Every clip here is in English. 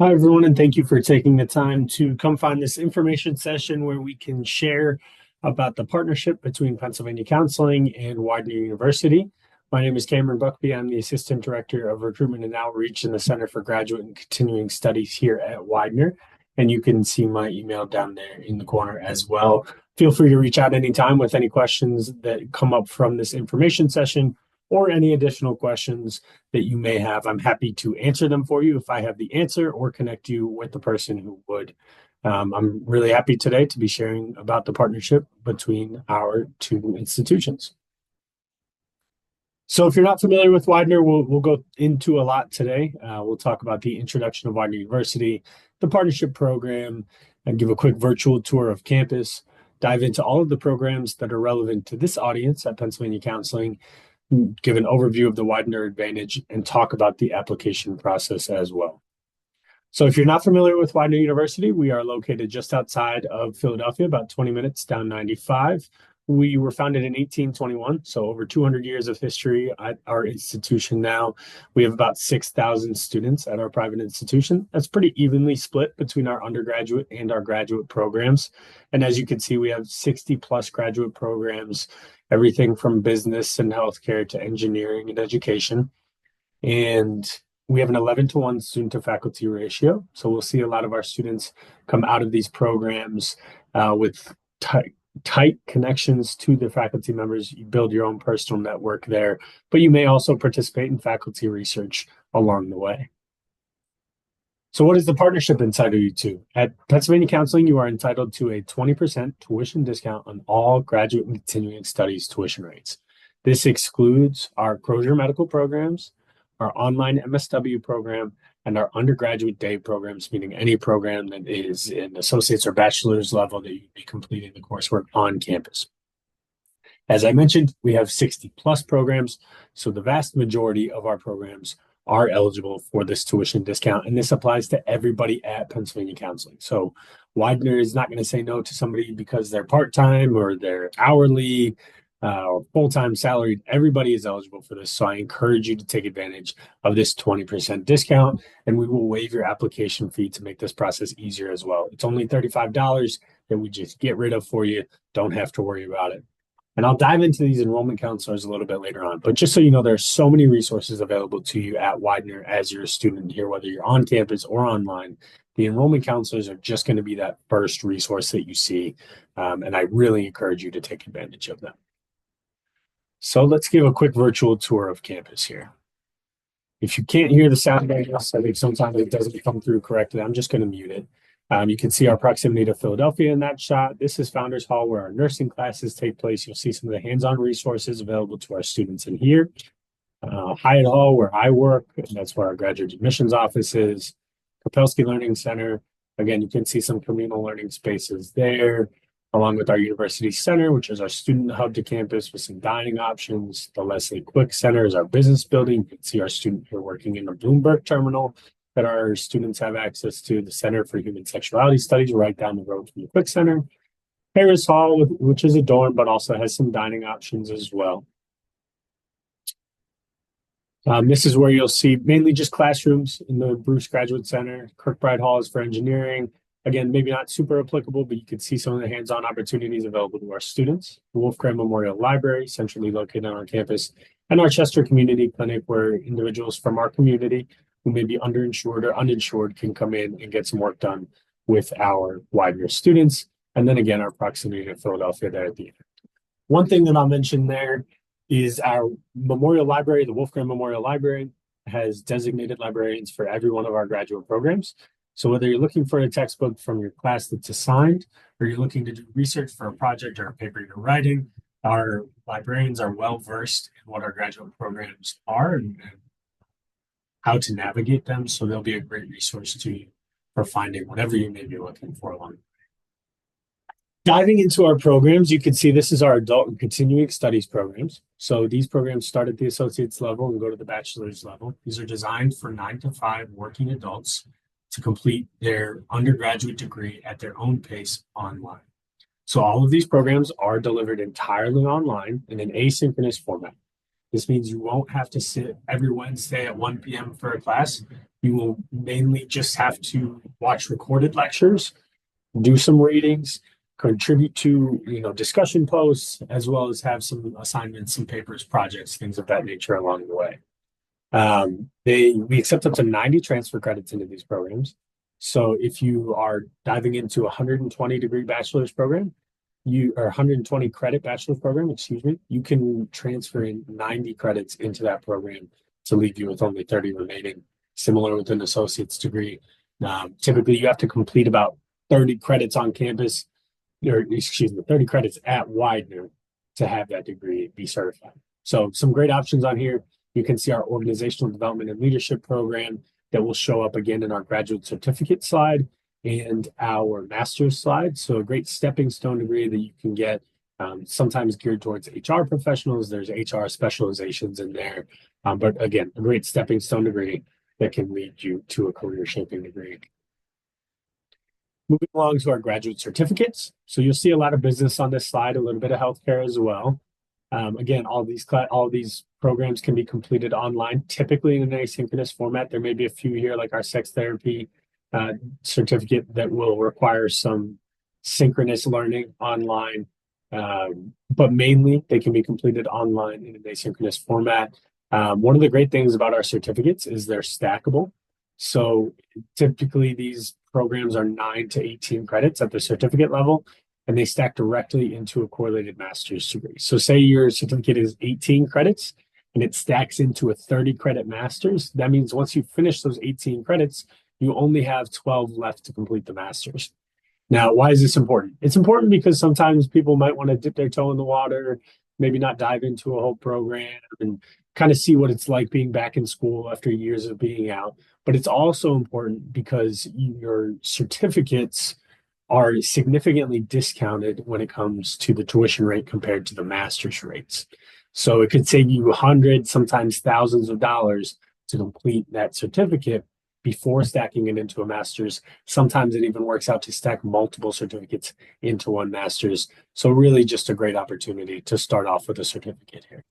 Hi, everyone, and thank you for taking the time to come find this information session where we can share about the partnership between Pennsylvania Counseling and Widener University. My name is Cameron Buckby. I'm the Assistant Director of Recruitment and Outreach in the Center for Graduate and Continuing Studies here at Widener. And you can see my email down there in the corner as well. Feel free to reach out anytime with any questions that come up from this information session or any additional questions that you may have. I'm happy to answer them for you if I have the answer or connect you with the person who would. I'm really happy today to be sharing about the partnership between our two institutions. So if you're not familiar with Widener, we'll go into a lot today. We'll talk about the introduction of Widener University, the partnership program, and give a quick virtual tour of campus, dive into all of the programs that are relevant to this audience at Pennsylvania Counseling, give an overview of the Widener Advantage, and talk about the application process as well. So if you're not familiar with Widener University, we are located just outside of Philadelphia, about 20 minutes down 95. We were founded in 1821, so over 200 years of history at our institution now. We have about 6,000 students at our private institution. That's pretty evenly split between our undergraduate and our graduate programs. And as you can see, we have 60 plus graduate programs, everything from business and healthcare to engineering and education. And we have an 11-to-1 student to faculty ratio. So we'll see a lot of our students come out of these programs with tight connections to the faculty members. You build your own personal network there, but you may also participate in faculty research along the way. So what is the partnership entitle you to? At Pennsylvania Counseling, you are entitled to a 20% tuition discount on all graduate and continuing studies tuition rates. This excludes our Crozier medical programs, our online MSW program, and our undergraduate day programs, meaning any program that is in associate's or bachelor's level that you'd be completing the coursework on campus. As I mentioned, we have 60 plus programs, so the vast majority of our programs are eligible for this tuition discount, and this applies to everybody at Pennsylvania Counseling. So Widener is not going to say no to somebody because they're part-time or they're hourly or full-time salaried. Everybody is eligible for this, so I encourage you to take advantage of this 20% discount, and we will waive your application fee to make this process easier as well. It's only $35 that we just get rid of for you. Don't have to worry about it. And I'll dive into these enrollment counselors a little bit later on. But just so you know, there are so many resources available to you at Widener as you're a student here, whether you're on campus or online. The enrollment counselors are just going to be that first resource that you see. And I really encourage you to take advantage of them. So let's give a quick virtual tour of campus here. If you can't hear the sound, I think sometimes it doesn't come through correctly. I'm just going to mute it. You can see our proximity to Philadelphia in that shot. This is Founders Hall where our nursing classes take place. You'll see some of the hands-on resources available to our students in here. Hyatt Hall where I work, and that's where our graduate admissions office is. Kopelski Learning Center. Again, you can see some communal learning spaces there, along with our University Center, which is our student hub to campus with some dining options. The Leslie Quick Center is our business building. You can see our student here working in the Bloomberg terminal that our students have access to. The Center for Human Sexuality Studies right down the road from the Quick Center. Harris Hall, which is a dorm, but also has some dining options as well. This is where you'll see mainly just classrooms in the Bruce Graduate Center. Kirkbride Hall is for engineering. Again, maybe not super applicable, but you can see some of the hands-on opportunities available to our students. The Wolfgram Memorial Library, centrally located on our campus, and our Chester Community Clinic, where individuals from our community who may be underinsured or uninsured can come in and get some work done with our Widener students. And then again, our proximity to Philadelphia there at the end. One thing that I'll mention there is our Memorial Library, the Wolfgram Memorial Library, has designated librarians for every one of our graduate programs. So whether you're looking for a textbook from your class that's assigned, or you're looking to do research for a project or a paper you're writing, our librarians are well-versed in what our graduate programs are and how to navigate them. So they'll be a great resource to you for finding whatever you may be looking for along the way. Diving into our programs, you can see this is our adult and continuing studies programs. So these programs start at the associate's level and go to the bachelor's level. These are designed for 9 to 5 working adults to complete their undergraduate degree at their own pace online. So all of these programs are delivered entirely online in an asynchronous format. This means you won't have to sit every Wednesday at 1 p.m. for a class. You will mainly just have to watch recorded lectures, do some readings, contribute to discussion posts, as well as have some assignments, some papers, projects, things of that nature along the way. We accept up to 90 transfer credits into these programs. So if you are diving into a 120-degree bachelor's program, or 120 credit bachelor's program, excuse me, you can transfer in 90 credits into that program to leave you with only 30 remaining. Similar with an associate's degree. Typically, you have to complete about 30 credits on campus, or excuse me, 30 credits at Widener to have that degree be certified. So some great options on here. You can see our organizational development and leadership program that will show up again in our graduate certificate slide and our master's slide. So a great stepping stone degree that you can get, sometimes geared towards HR professionals. There's HR specializations in there. But again, a great stepping stone degree that can lead you to a career shaping degree. Moving along to our graduate certificates. So you'll see a lot of business on this slide, a little bit of healthcare as well. Again, all these programs can be completed online, typically in an asynchronous format. There may be a few here, like our sex therapy certificate, that will require some synchronous learning online, but mainly they can be completed online in an asynchronous format. One of the great things about our certificates is they're stackable. So typically these programs are 9 to 18 credits at the certificate level, and they stack directly into a correlated master's degree. So say your certificate is 18 credits and it stacks into a 30 credit master's. That means once you finish those 18 credits, you only have 12 left to complete the master's. Now, why is this important? It's important because sometimes people might want to dip their toe in the water, maybe not dive into a whole program and kind of see what it's like being back in school after years of being out. But it's also important because your certificates are significantly discounted when it comes to the tuition rate compared to the master's rates. So it could save you hundreds, sometimes thousands of dollars to complete that certificate before stacking it into a master's. Sometimes it even works out to stack multiple certificates into one master's. So really just a great opportunity to start off with a certificate here.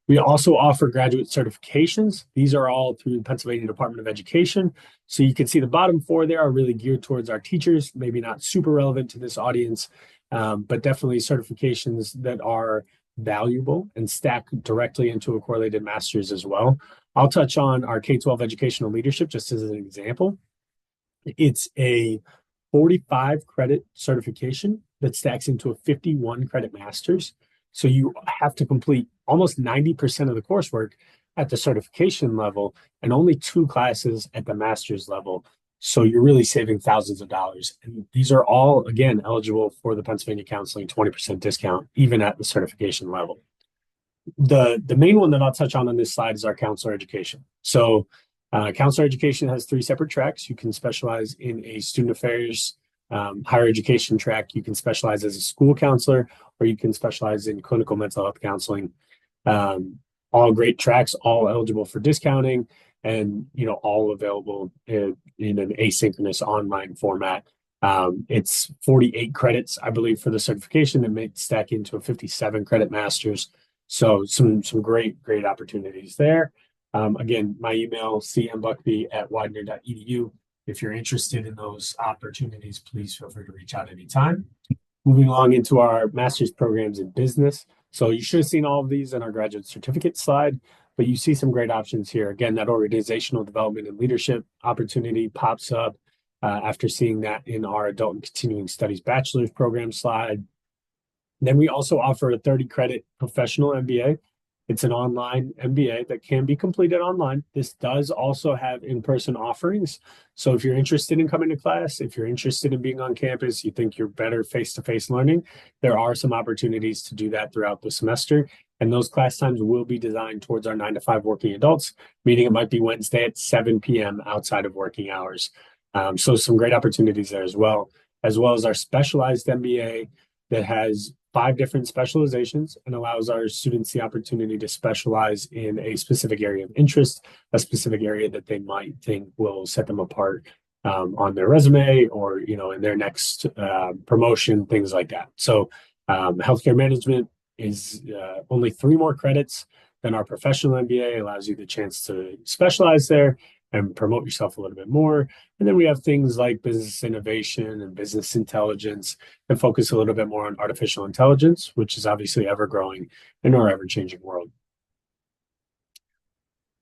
We also offer graduate certifications. These are all through the Pennsylvania Department of Education. So you can see the bottom 4 there are really geared towards our teachers, maybe not super relevant to this audience, but definitely certifications that are valuable and stack directly into a correlated master's as well. I'll touch on our K-12 educational leadership just as an example. It's a 45 credit certification that stacks into a 51 credit master's. So you have to complete almost 90% of the coursework at the certification level and only 2 classes at the master's level. So you're really saving thousands of dollars. And these are all, again, eligible for the Pennsylvania Counseling 20% discount, even at the certification level. The main one that I'll touch on this slide is our counselor education. So counselor education has 3 separate tracks. You can specialize in a student affairs higher education track. You can specialize as a school counselor, or you can specialize in clinical mental health counseling. All great tracks, all eligible for discounting, and all available in an asynchronous online format. It's 48 credits, I believe, for the certification that may stack into a 57 credit master's. So some great opportunities there. Again, my email, cmbuckby@widener.edu. If you're interested in those opportunities, please feel free to reach out anytime. Moving along into our master's programs in business. So you should have seen all of these in our graduate certificate slide, but you see some great options here. Again, that organizational development and leadership opportunity pops up after seeing that in our adult and continuing studies bachelor's program slide. Then we also offer a 30 credit professional MBA. It's an online MBA that can be completed online. This does also have in-person offerings. So if you're interested in coming to class, if you're interested in being on campus, you think you're better face-to-face learning, there are some opportunities to do that throughout the semester. And those class times will be designed towards our 9 to 5 working adults, meaning it might be Wednesday at 7 p.m. outside of working hours. So some great opportunities there as well as our specialized MBA that has 5 different specializations and allows our students the opportunity to specialize in a specific area of interest, a specific area that they might think will set them apart on their resume or, in their next promotion, things like that. So healthcare management is only 3 more credits. Then our professional MBA allows you the chance to specialize there and promote yourself a little bit more. And then we have things like business innovation and business intelligence that focus a little bit more on artificial intelligence, which is obviously ever growing in our ever changing world.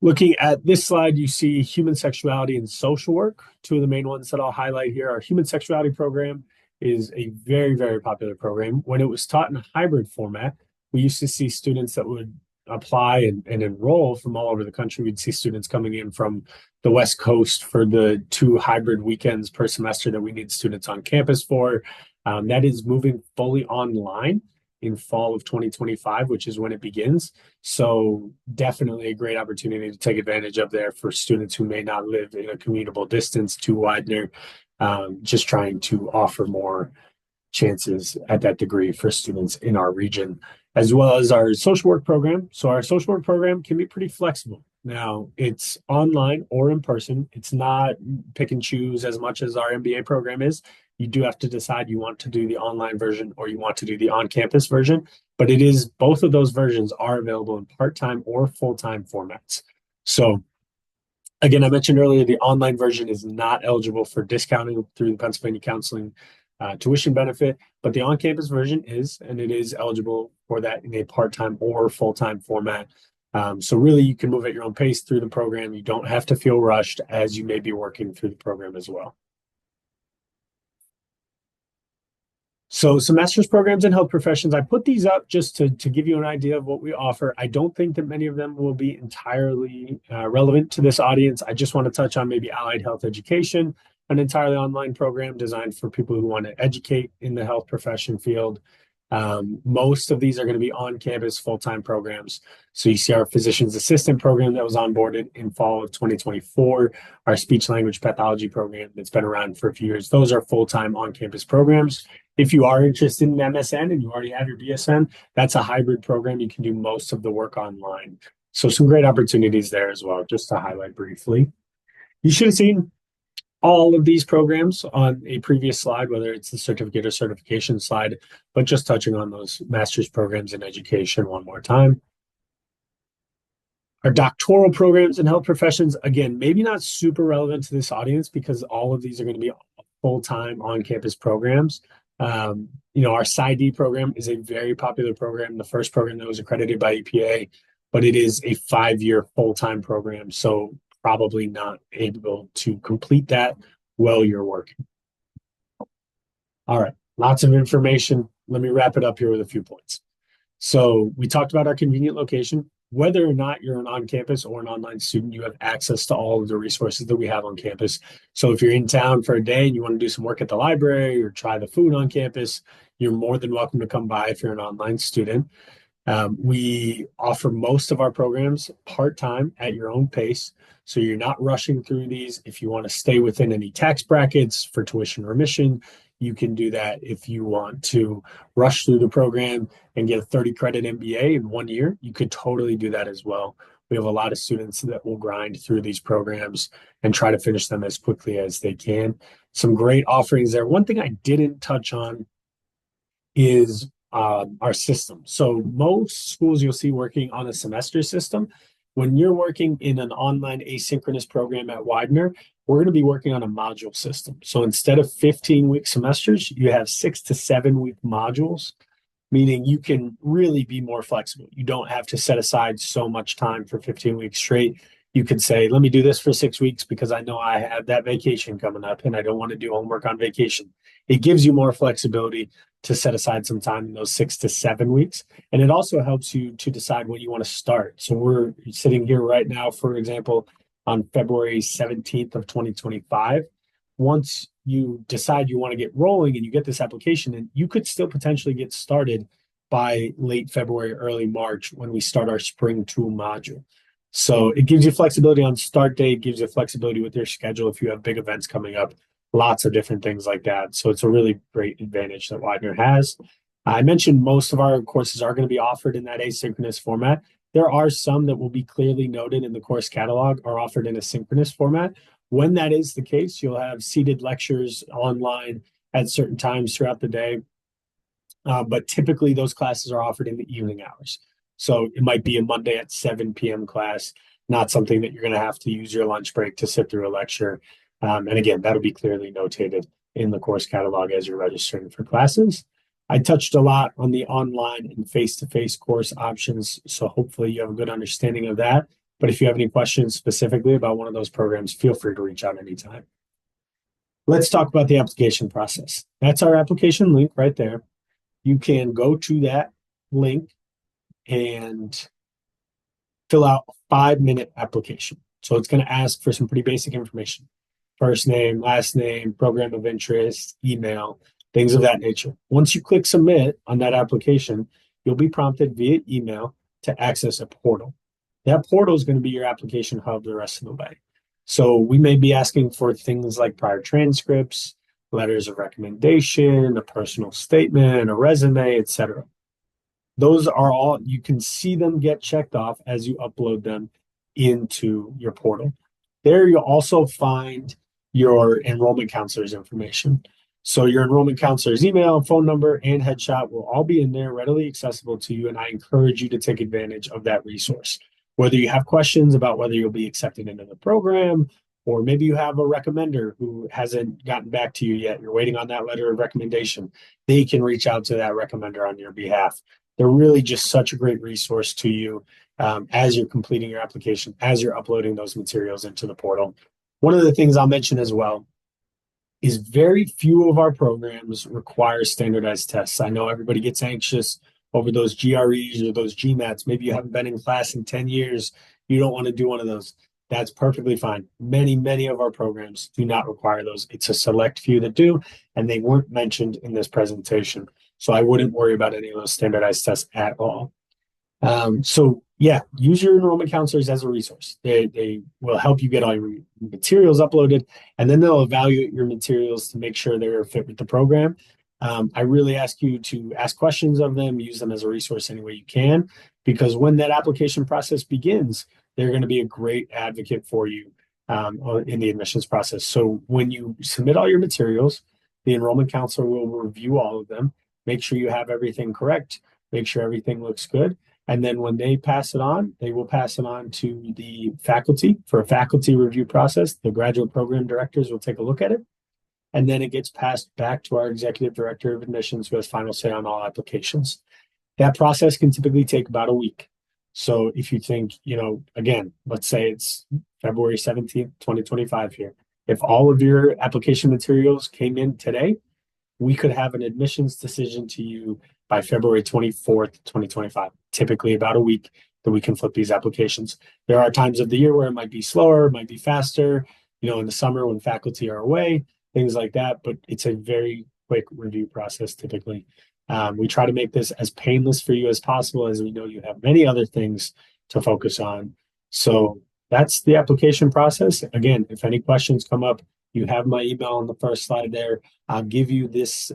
Looking at this slide, you see human sexuality and social work. Two of the main ones that I'll highlight here. Our human sexuality program is a very, very popular program. When it was taught in a hybrid format, we used to see students that would apply and enroll from all over the country. We'd see students coming in from the West Coast for the 2 hybrid weekends per semester that we need students on campus for. That is moving fully online in fall of 2025, which is when it begins. So definitely a great opportunity to take advantage of there for students who may not live in a commutable distance to Widener, just trying to offer more chances at that degree for students in our region, as well as our social work program. So our social work program can be pretty flexible. Now, it's online or in person. It's not pick and choose as much as our MBA program is. You do have to decide you want to do the online version or you want to do the on-campus version, but it is both of those versions are available in part-time or full-time formats. So again, I mentioned earlier, the online version is not eligible for discounting through the Pennsylvania Counseling tuition benefit, but the on-campus version is, and it is eligible for that in a part-time or full-time format. So really, you can move at your own pace through the program. You don't have to feel rushed as you may be working through the program as well. So some master's programs in health professions, I put these up just to give you an idea of what we offer. I don't think that many of them will be entirely relevant to this audience. I just want to touch on maybe allied health education, an entirely online program designed for people who want to educate in the health profession field. Most of these are going to be on-campus full-time programs. So you see our physician's assistant program that was onboarded in fall of 2024, our speech language pathology program that's been around for a few years. Those are full-time on-campus programs. If you are interested in MSN and you already have your BSN, that's a hybrid program. You can do most of the work online. So some great opportunities there as well, just to highlight briefly. You should have seen all of these programs on a previous slide, whether it's the certificate or certification slide, but just touching on those master's programs in education one more time. Our doctoral programs in health professions, again, maybe not super relevant to this audience because all of these are going to be full-time on-campus programs. Our PsyD program is a very popular program, the first program that was accredited by EPA, but it is a 5-year full-time program. So probably not able to complete that while you're working. All right, lots of information. Let me wrap it up here with a few points. So we talked about our convenient location. Whether or not you're an on-campus or an online student, you have access to all of the resources that we have on campus. So if you're in town for a day and you want to do some work at the library or try the food on campus, you're more than welcome to come by if you're an online student. We offer most of our programs part-time at your own pace. So you're not rushing through these. If you want to stay within any tax brackets for tuition remission, you can do that. If you want to rush through the program and get a 30 credit MBA in 1 year, you could totally do that as well. We have a lot of students that will grind through these programs and try to finish them as quickly as they can. Some great offerings there. One thing I didn't touch on is our system. So most schools you'll see working on a semester system. When you're working in an online asynchronous program at Widener, we're going to be working on a module system. So instead of 15-week semesters, you have 6 to 7 week modules, meaning you can really be more flexible. You don't have to set aside so much time for 15 weeks straight. You can say, let me do this for 6 weeks because I know I have that vacation coming up and I don't want to do homework on vacation. It gives you more flexibility to set aside some time in those 6 to 7 weeks. And it also helps you to decide when you want to start. So we're sitting here right now, for example, on February 17th of 2025. Once you decide you want to get rolling and you get this application in, you could still potentially get started by late February, early March when we start our spring tool module. So it gives you flexibility on start date, gives you flexibility with your schedule if you have big events coming up, lots of different things like that. So it's a really great advantage that Widener has. I mentioned most of our courses are going to be offered in that asynchronous format. There are some that will be clearly noted in the course catalog are offered in a synchronous format. When that is the case, you'll have seated lectures online at certain times throughout the day. But typically those classes are offered in the evening hours. So it might be a Monday at 7 p.m. class, not something that you're going to have to use your lunch break to sit through a lecture. And again, that'll be clearly notated in the course catalog as you're registering for classes. I touched a lot on the online and face-to-face course options, so hopefully you have a good understanding of that. But if you have any questions specifically about one of those programs, feel free to reach out anytime. Let's talk about the application process. That's our application link right there. You can go to that link and fill out a 5-minute application. So it's going to ask for some pretty basic information. First name, last name, program of interest, email, things of that nature. Once you click submit on that application, you'll be prompted via email to access a portal. That portal is going to be your application hub the rest of the way. So we may be asking for things like prior transcripts, letters of recommendation, a personal statement, a resume, etc. Those are all, you can see them get checked off as you upload them into your portal. There you'll also find your enrollment counselor's information. So your enrollment counselor's email, phone number, and headshot will all be in there, readily accessible to you, and I encourage you to take advantage of that resource. Whether you have questions about whether you'll be accepted into the program, or maybe you have a recommender who hasn't gotten back to you yet, you're waiting on that letter of recommendation, they can reach out to that recommender on your behalf. They're really just such a great resource to you as you're completing your application, as you're uploading those materials into the portal. One of the things I'll mention as well is very few of our programs require standardized tests. I know everybody gets anxious over those GREs or those GMATs. Maybe you haven't been in class in 10 years. You don't want to do one of those. That's perfectly fine. Many of our programs do not require those. It's a select few that do, and they weren't mentioned in this presentation. So I wouldn't worry about any of those standardized tests at all. So yeah, use your enrollment counselors as a resource. They will help you get all your materials uploaded, and then they'll evaluate your materials to make sure they're a fit with the program. I really ask you to ask questions of them, use them as a resource any way you can, because when that application process begins, they're going to be a great advocate for you in the admissions process. So when you submit all your materials, the enrollment counselor will review all of them, make sure you have everything correct, make sure everything looks good. And then when they pass it on, they will pass it on to the faculty for a faculty review process. The graduate program directors will take a look at it. And then it gets passed back to our executive director of admissions, who has final say on all applications. That process can typically take about a week. So if you think, again, let's say it's February 17th, 2025 here. If all of your application materials came in today, we could have an admissions decision to you by February 24th, 2025, typically about a week that we can flip these applications. There are times of the year where it might be slower, it might be faster, in the summer when faculty are away, things like that, but it's a very quick review process typically. We try to make this as painless for you as possible, as we know you have many other things to focus on. So that's the application process. Again, if any questions come up, you have my email on the first slide there. I'll give you this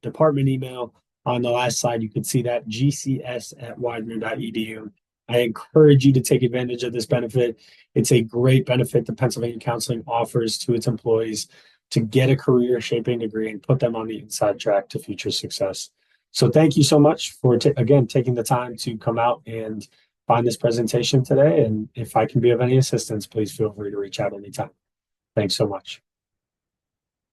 department email on the last slide. You can see that, gcs@widener.edu. I encourage you to take advantage of this benefit. It's a great benefit that Pennsylvania Counseling offers to its employees to get a career shaping degree and put them on the inside track to future success. So thank you so much for, again, taking the time to come out and find this presentation today. And if I can be of any assistance, please feel free to reach out anytime. Thanks so much.